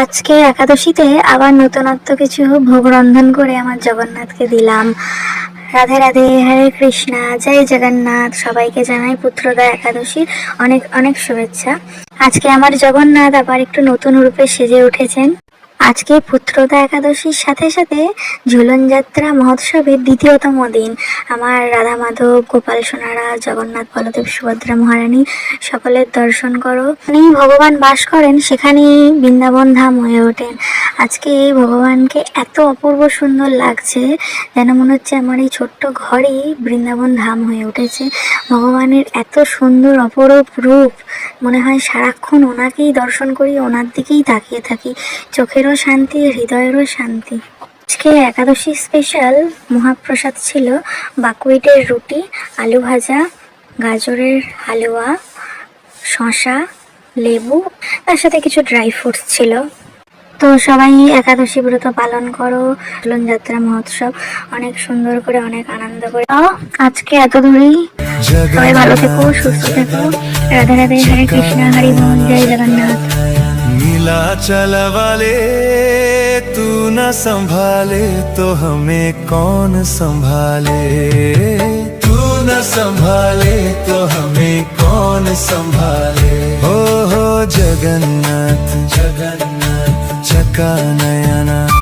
আজকে একাদশীতে আবার নতুনত্ব কিছু ভোগ রন্ধন করে আমার জগন্নাথকে দিলাম। রাধে রাধে, হরে কৃষ্ণা, জয় জগন্নাথ। সবাইকে জানাই পুত্রদা একাদশীর অনেক অনেক শুভেচ্ছা। আজকে আমার জগন্নাথ আবার একটু নতুন রূপে সেজে উঠেছেন। আজকে পুত্রদা একাদশীর সাথে সাথে ঝুলন যাত্রা মহোৎসবের দ্বিতীয়তম দিন। আমার রাধা মাধব, গোপাল সোনারা, জগন্নাথ, বলদেব, সুভদ্রা মহারানী সকলের দর্শন করো। যেখানেই ভগবান বাস করেন সেখানেই বৃন্দাবন ধাম হয়ে ওঠেন। আজকে এই ভগবানকে এত অপূর্ব সুন্দর লাগছে, যেন মনে হচ্ছে আমার এই ছোট্ট ঘরেই বৃন্দাবন ধাম হয়ে উঠেছে। ভগবানের এত সুন্দর অপরূপ রূপ, মনে হয় সারাক্ষণ ওনাকেই দর্শন করি, ওনার দিকেই তাকিয়ে থাকি। চোখেরও শান্তি, হৃদয়েরও শান্তি। আজকে একাদশী স্পেশাল মহাপ্রসাদ ছিল বাকুইটের রুটি, আলু ভাজা, গাজরের হালুয়া, শসা, লেবু, তার সাথে কিছু ড্রাই ফ্রুটস ছিল। তো সবাই একাদশী ব্রত পালন করো। ঝুলন যাত্রা মহোৎসব অনেক সুন্দর করে, অনেক আনন্দ করে। আজকে এত দূরেই, সবাই ভালো থেকো, সুস্থ থেকো। রাধে রাধে, হরে কৃষ্ণ, হরি বল, জয় জগন্নাথ। नीलाचल वाले तू न संभाले तो हमें कौन संभाले, तू न संभाले तो हमें कौन संभाले। हो जगन्नाथ जगन्नाथ चका नयना।